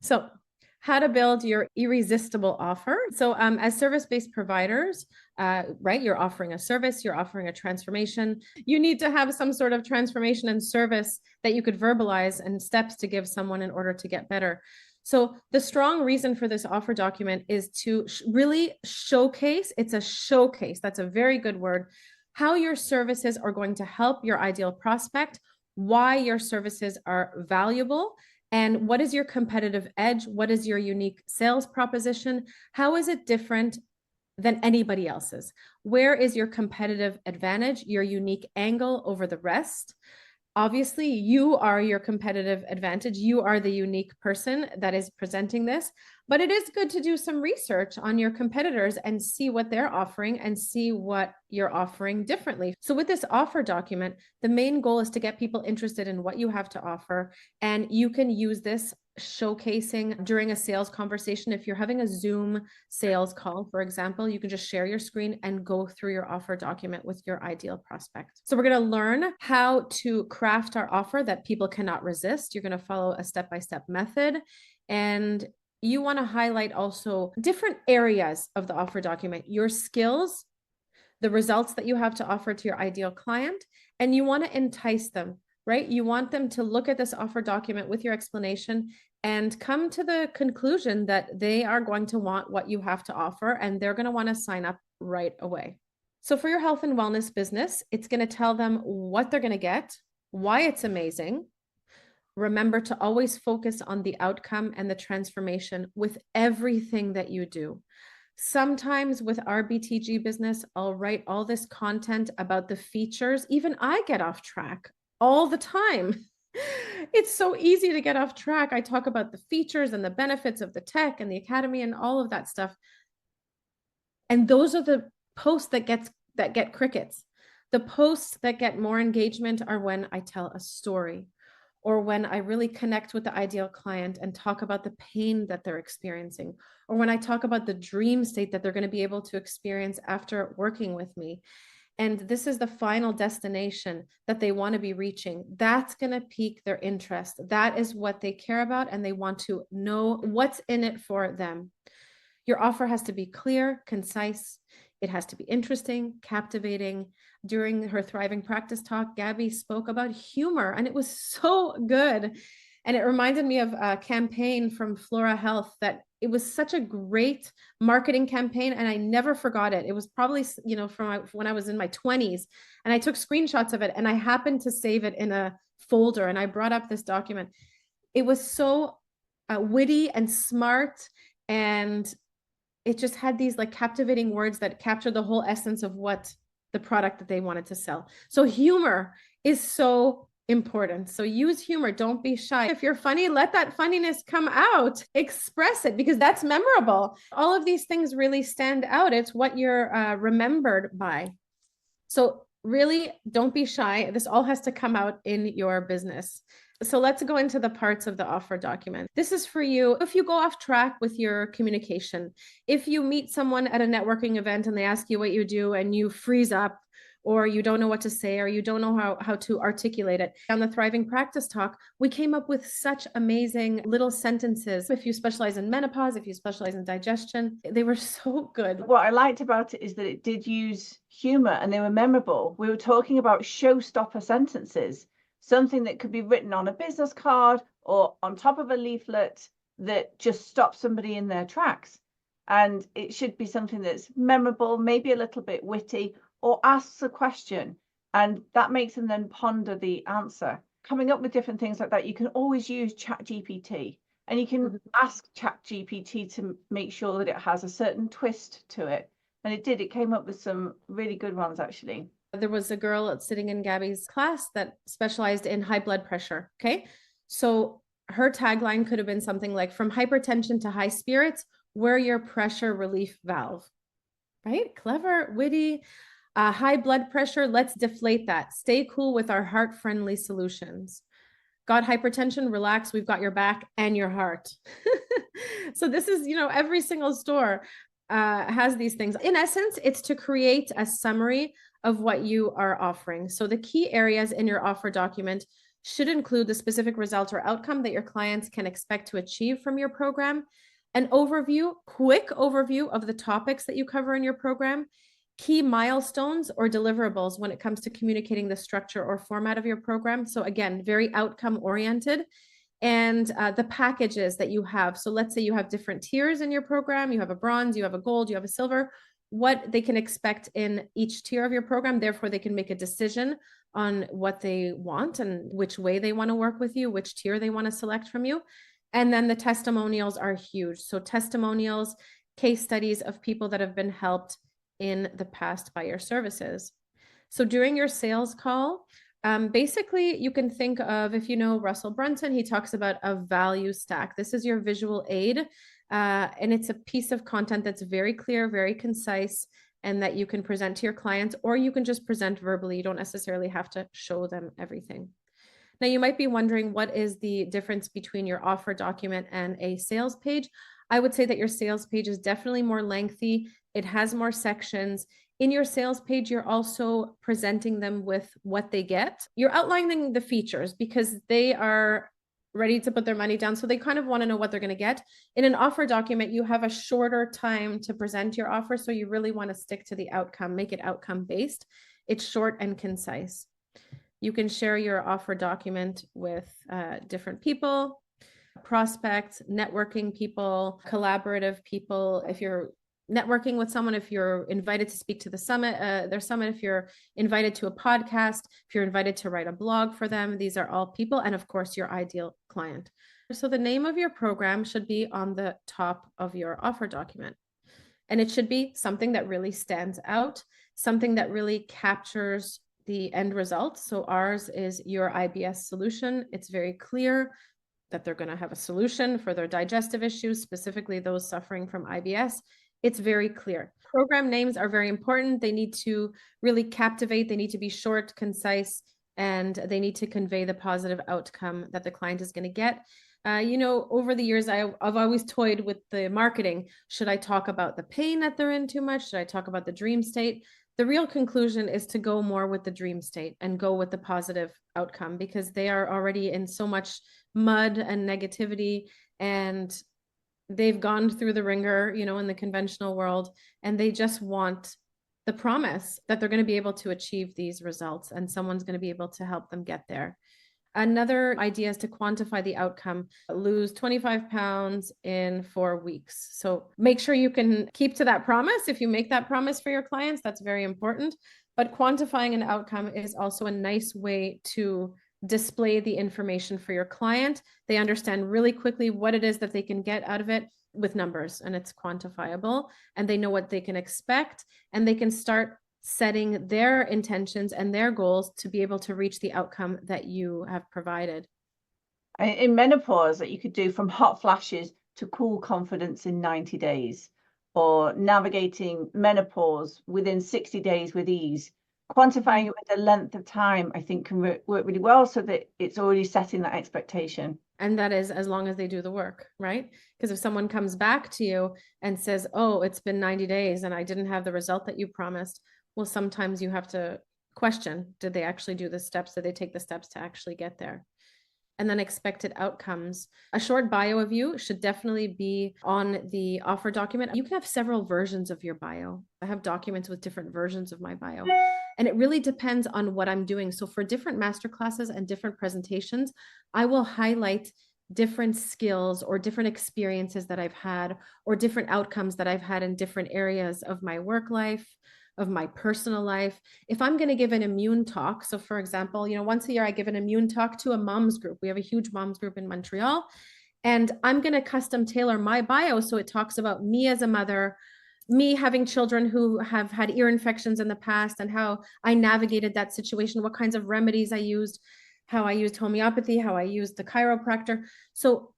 So, how to build your irresistible offer. So, as service-based providers, right, you're offering a service, you're offering a transformation. You need to have some sort of transformation and service that you could verbalize and steps to give someone in order to get better. So, the strong reason for this offer document is to really showcase, it's a showcase, that's a very good word, how your services are going to help your ideal prospect, why your services are valuable, and what is your competitive edge? What is your unique sales proposition? How is it different than anybody else's? Where is your competitive advantage, your unique angle over the rest? Obviously, you are your competitive advantage. You are the unique person that is presenting this, but it is good to do some research on your competitors and see what they're offering and see what you're offering differently. So with this offer document, the main goal is to get people interested in what you have to offer. And you can use this showcasing during a sales conversation. If you're having a Zoom sales call, for example, you can just share your screen and go through your offer document with your ideal prospect. So we're going to learn how to craft our offer that people cannot resist. You're going to follow a step-by-step method, and you want to highlight also different areas of the offer document, your skills, the results that you have to offer to your ideal client, and you want to entice them, right? You want them to look at this offer document with your explanation and come to the conclusion that they are going to want what you have to offer, and they're going to want to sign up right away. So for your health and wellness business, it's going to tell them what they're going to get, why it's amazing. Remember to always focus on the outcome and the transformation with everything that you do. Sometimes with our BTG business, I'll write all this content about the features. Even I get off track all the time. It's so easy to get off track. I talk about the features and the benefits of the tech and the academy and all of that stuff. And those are the posts that get crickets. The posts that get more engagement are when I tell a story, or when I really connect with the ideal client and talk about the pain that they're experiencing, or when I talk about the dream state that they're going to be able to experience after working with me. And this is the final destination that they want to be reaching. That's going to pique their interest. That is what they care about, and they want to know what's in it for them. Your offer has to be clear, concise. It has to be interesting, captivating. During her Thriving Practice talk, Gabby spoke about humor, and it was so good. And it reminded me of a campaign from Flora Health that it was such a great marketing campaign, and I never forgot it. It was probably, from when I was in my 20s, and I took screenshots of it, and I happened to save it in a folder, and I brought up this document. It was so witty and smart, and it just had these like captivating words that captured the whole essence of what the product that they wanted to sell. So humor is so important. So use humor. Don't be shy. If you're funny, let that funniness come out. Express it, because that's memorable. All of these things really stand out. It's what you're remembered by. So really, don't be shy. This all has to come out in your business. So let's go into the parts of the offer document. This is for you if you go off track with your communication. If you meet someone at a networking event and they ask you what you do and you freeze up, or you don't know what to say, or you don't know how to articulate it. On the Thriving Practice talk, we came up with such amazing little sentences. If you specialize in menopause, if you specialize in digestion, they were so good. What I liked about it is that it did use humor and they were memorable. We were talking about showstopper sentences, something that could be written on a business card or on top of a leaflet that just stops somebody in their tracks. And it should be something that's memorable, maybe a little bit witty, or asks a question, and that makes them then ponder the answer. Coming up with different things like that, you can always use ChatGPT, and you can ask ChatGPT to make sure that it has a certain twist to it. And it did. It came up with some really good ones, actually. There was a girl sitting in Gabby's class that specialized in high blood pressure. Okay. So her tagline could have been something like, from hypertension to high spirits, we're your pressure relief valve. Right? Clever, witty. High blood pressure, let's deflate that. Stay cool with our heart-friendly solutions. Got hypertension? Relax, we've got your back and your heart. So this is, every single store has these things. In essence, it's to create a summary of what you are offering. So the key areas in your offer document should include the specific result or outcome that your clients can expect to achieve from your program, an overview, quick overview of the topics that you cover in your program, key milestones or deliverables when it comes to communicating the structure or format of your program. So again, very outcome oriented. And the packages that you have. So let's say you have different tiers in your program. You have a bronze, you have a gold, you have a silver, what they can expect in each tier of your program. Therefore, they can make a decision on what they want and which way they want to work with you, which tier they want to select from you. And then the testimonials are huge. So testimonials, case studies of people that have been helped in the past by your services. So during your sales call, basically, you can think of, if you know Russell Brunson, he talks about a value stack. This is your visual aid, and it's a piece of content that's very clear, very concise, and that you can present to your clients, or you can just present verbally. You don't necessarily have to show them everything. Now, you might be wondering, what is the difference between your offer document and a sales page? I would say that your sales page is definitely more lengthy. It has more sections. In your sales page, you're also presenting them with what they get. You're outlining the features because they are ready to put their money down. So they kind of want to know what they're going to get. In an offer document, you have a shorter time to present your offer. So you really want to stick to the outcome, make it outcome based. It's short and concise. You can share your offer document with different people, prospects, networking people, collaborative people. If you're networking with someone, if you're invited to speak to the summit, their summit, if you're invited to a podcast, if you're invited to write a blog for them, these are all people. And of course, your ideal client. So the name of your program should be on the top of your offer document. And it should be something that really stands out, something that really captures the end result. So ours is your IBS solution. It's very clear that they're going to have a solution for their digestive issues, specifically those suffering from IBS. It's very clear. Program names are very important. They need to really captivate. They need to be short, concise, and they need to convey the positive outcome that the client is going to get. Over the years, I've always toyed with the marketing. Should I talk about the pain that they're in too much? Should I talk about the dream state? The real conclusion is to go more with the dream state and go with the positive outcome, because they are already in so much mud and negativity, and they've gone through the ringer, in the conventional world, and they just want the promise that they're going to be able to achieve these results and someone's going to be able to help them get there. Another idea is to quantify the outcome. Lose 25 pounds in 4 weeks. So make sure you can keep to that promise. If you make that promise for your clients, that's very important. But quantifying an outcome is also a nice way to display the information for your client. They understand really quickly what it is that they can get out of it with numbers, and it's quantifiable, and they know what they can expect, and they can start setting their intentions and their goals to be able to reach the outcome that you have provided. In menopause, that you could do from hot flashes to cool confidence in 90 days, or navigating menopause within 60 days with ease. Quantifying it with the length of time, I think, can work really well, so that it's already setting that expectation. And that is as long as they do the work, right? Because if someone comes back to you and says, oh, it's been 90 days and I didn't have the result that you promised, well, sometimes you have to question, did they actually do the steps? Did they take the steps to actually get there? And then expected outcomes. A short bio of you should definitely be on the offer document. You can have several versions of your bio. I have documents with different versions of my bio. And it really depends on what I'm doing. So for different masterclasses and different presentations, I will highlight different skills or different experiences that I've had, or different outcomes that I've had in different areas of my work life, of my personal life. If I'm going to give an immune talk, so for example, once a year I give an immune talk to a mom's group. We have a huge mom's group in Montreal, and I'm going to custom tailor my bio so it talks about me as a mother, me having children who have had ear infections in the past, and how I navigated that situation, what kinds of remedies I used, how I used homeopathy, how I used the chiropractor. So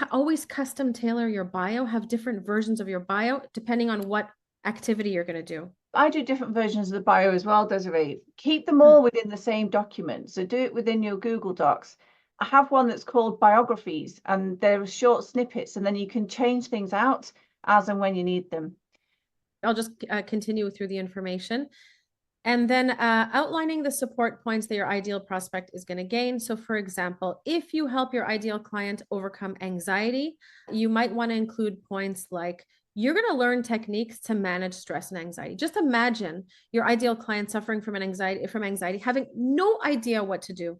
always custom tailor your bio, have different versions of your bio depending on what activity you're going to do. I do different versions of the bio as well, Desiree. Keep them all within the same document. So do it within your Google Docs. I have one that's called biographies, and they're short snippets, and then you can change things out as and when you need them. I'll just continue through the information. And then outlining the support points that your ideal prospect is going to gain. So, for example, if you help your ideal client overcome anxiety, you might want to include points like, you're going to learn techniques to manage stress and anxiety. Just imagine your ideal client suffering from anxiety, having no idea what to do.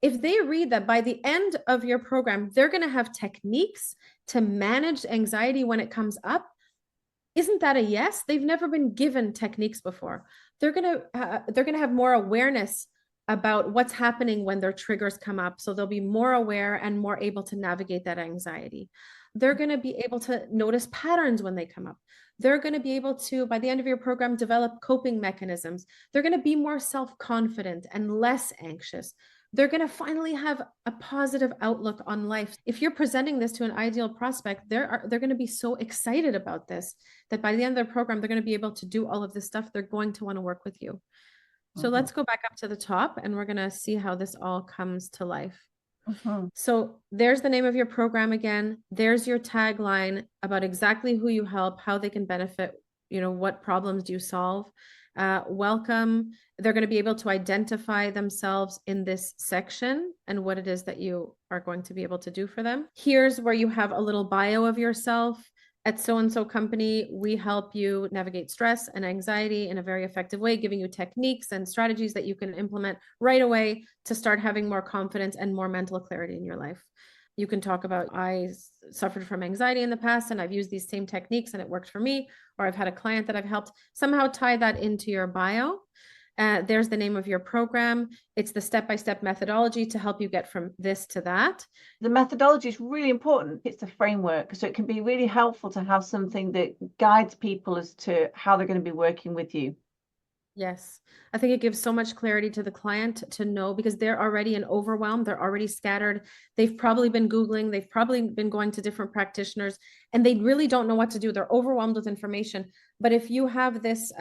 If they read that by the end of your program, they're going to have techniques to manage anxiety when it comes up, isn't that a yes? They've never been given techniques before. They're gonna have more awareness about what's happening when their triggers come up. So they'll be more aware and more able to navigate that anxiety. They're going to be able to notice patterns when they come up. They're going to be able to, by the end of your program, develop coping mechanisms. They're going to be more self-confident and less anxious. They're going to finally have a positive outlook on life. If you're presenting this to an ideal prospect, they're going to be so excited about this that by the end of their program, they're going to be able to do all of this stuff. They're going to want to work with you. So let's go back up to the top and we're going to see how this all comes to life. So there's the name of your program again. There's your tagline about exactly who you help, how they can benefit, what problems do you solve. Welcome. They're going to be able to identify themselves in this section and what it is that you are going to be able to do for them. Here's where you have a little bio of yourself. At so-and-so company, we help you navigate stress and anxiety in a very effective way, giving you techniques and strategies that you can implement right away to start having more confidence and more mental clarity in your life. You can talk about, I suffered from anxiety in the past and I've used these same techniques and it worked for me, or I've had a client that I've helped. Somehow tie that into your bio. There's the name of your program. It's the step-by-step methodology to help you get from this to that. The methodology is really important. It's a framework, so it can be really helpful to have something that guides people as to how they're going to be working with you. Yes, I think it gives so much clarity to the client to know, because they're already overwhelmed, they're already scattered. They've probably been Googling, they've probably been going to different practitioners, and they really don't know what to do. They're overwhelmed with information. But if you have this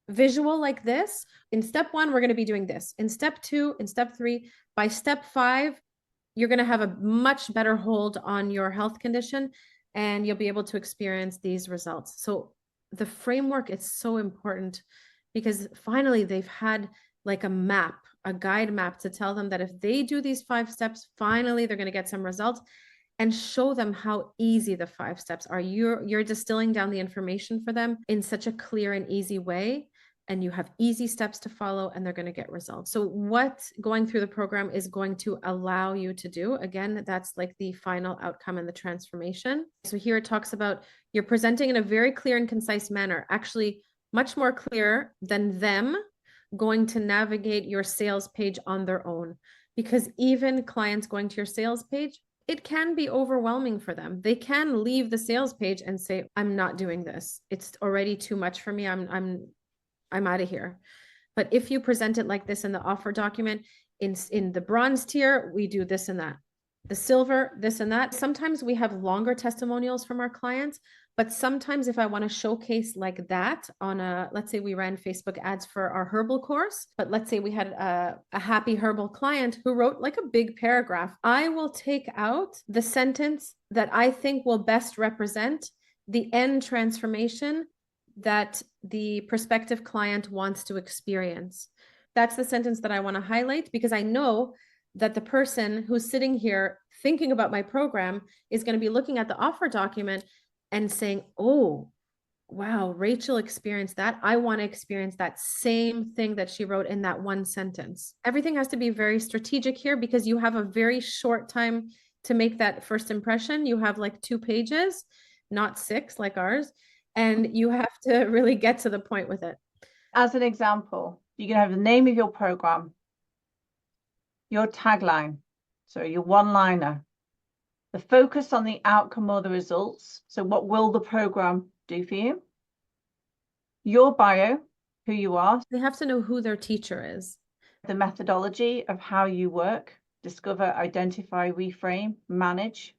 visual like this, in step 1, we're going to be doing this. In step 2, in step 3, by step 5, you're going to have a much better hold on your health condition and you'll be able to experience these results. So the framework is so important, because finally they've had like a map, a guide map to tell them that if they do these 5 steps, finally they're going to get some results, and show them how easy the 5 steps are. You're distilling down the information for them in such a clear and easy way, and you have easy steps to follow and they're going to get results. So what going through the program is going to allow you to do, again, that's like the final outcome and the transformation. So here it talks about you're presenting in a very clear and concise manner, actually much more clear than them going to navigate your sales page on their own. Because even clients going to your sales page, it can be overwhelming for them. They can leave the sales page and say, I'm not doing this. It's already too much for me. I'm out of here. But if you present it like this in the offer document, in the bronze tier, we do this and that. The silver, this and that. Sometimes we have longer testimonials from our clients, but sometimes if I want to showcase like that on let's say we ran Facebook ads for our herbal course, but let's say we had a happy herbal client who wrote like a big paragraph, I will take out the sentence that I think will best represent the end transformation that the prospective client wants to experience. That's the sentence that I want to highlight, because I know that the person who's sitting here thinking about my program is going to be looking at the offer document and saying, oh, wow, Rachel experienced that. I want to experience that same thing that she wrote in that one sentence. Everything has to be very strategic here, because you have a very short time to make that first impression. You have like 2 pages, not 6 like ours, and you have to really get to the point with it. As an example, you can have the name of your program, your tagline, so your one-liner, the focus on the outcome or the results. So what will the program do for you? Your bio, who you are. They have to know who their teacher is. The methodology of how you work, discover, identify, reframe, manage,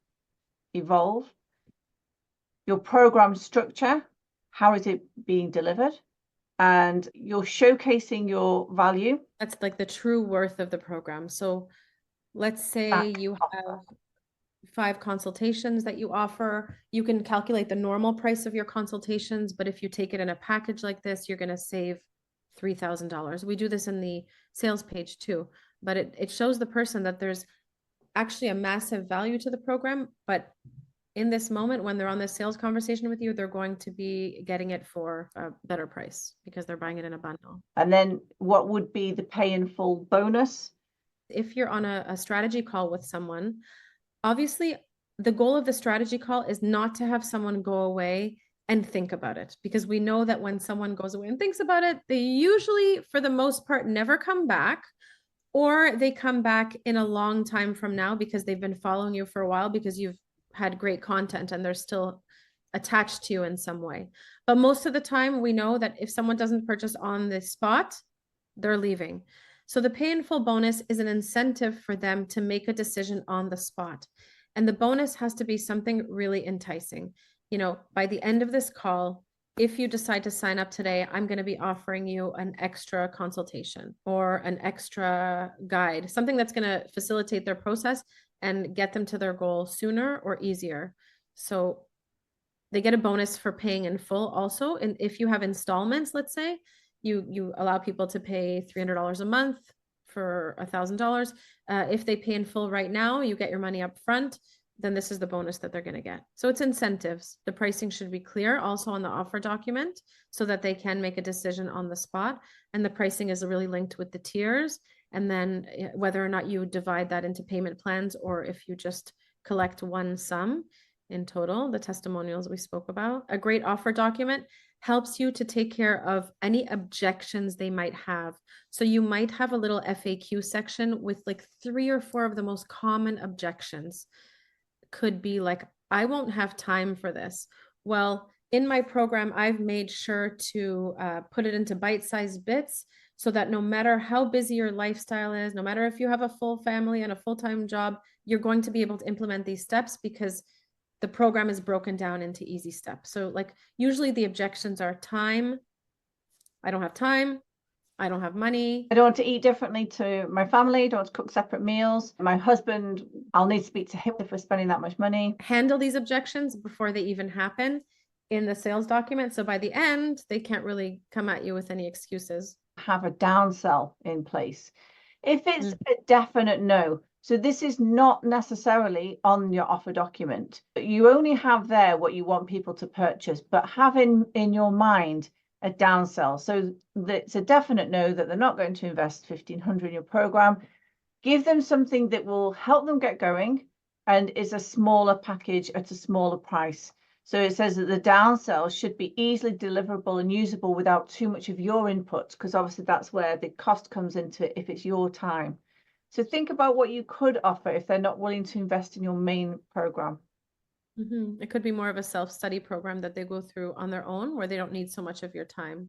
evolve. Your program structure, how is it being delivered? And you're showcasing your value. That's like the true worth of the program. So let's say you have 5 consultations that you offer. You can calculate the normal price of your consultations, but if you take it in a package like this, you're going to save $3,000. We do this in the sales page too, but it shows the person that there's actually a massive value to the program, but in this moment when they're on this sales conversation with you, they're going to be getting it for a better price because they're buying it in a bundle. And then what would be the pay in full bonus? If you're on a strategy call with someone, obviously the goal of the strategy call is not to have someone go away and think about it, because we know that when someone goes away and thinks about it, they usually, for the most part, never come back, or they come back in a long time from now because they've been following you for a while because you've had great content and they're still attached to you in some way. But most of the time, we know that if someone doesn't purchase on the spot, they're leaving. So the pay in full bonus is an incentive for them to make a decision on the spot. And the bonus has to be something really enticing. You know, by the end of this call, if you decide to sign up today, I'm going to be offering you an extra consultation or an extra guide, something that's going to facilitate their process and get them to their goal sooner or easier. So they get a bonus for paying in full also. And if you have installments, let's say you allow people to pay $300 a month for $1,000. If they pay in full right now, you get your money up front, then this is the bonus that they're going to get. So it's incentives. The pricing should be clear also on the offer document so that they can make a decision on the spot. And the pricing is really linked with the tiers. And then whether or not you divide that into payment plans or if you just collect one sum in total, the testimonials we spoke about. A great offer document helps you to take care of any objections they might have. So you might have a little FAQ section with like 3 or 4 of the most common objections. Could be like, I won't have time for this. Well, in my program, I've made sure to put it into bite-sized bits so that no matter how busy your lifestyle is, no matter if you have a full family and a full-time job, you're going to be able to implement these steps because the program is broken down into easy steps. So like usually the objections are time. I don't have time. I don't have money. I don't want to eat differently to my family. I don't want to cook separate meals. My husband, I'll need to speak to him if we're spending that much money. Handle these objections before they even happen in the sales document. So by the end, they can't really come at you with any excuses. Have a downsell in place. If it's a definite no, so this is not necessarily on your offer document, but you only have there what you want people to purchase, but have in your mind a downsell. So that's a definite no, that they're not going to invest $1,500 in your program. Give them something that will help them get going and is a smaller package at a smaller price. So it says that the downsell should be easily deliverable and usable without too much of your input, because obviously that's where the cost comes into it if it's your time. So think about what you could offer if they're not willing to invest in your main program. It could be more of a self-study program that they go through on their own where they don't need so much of your time.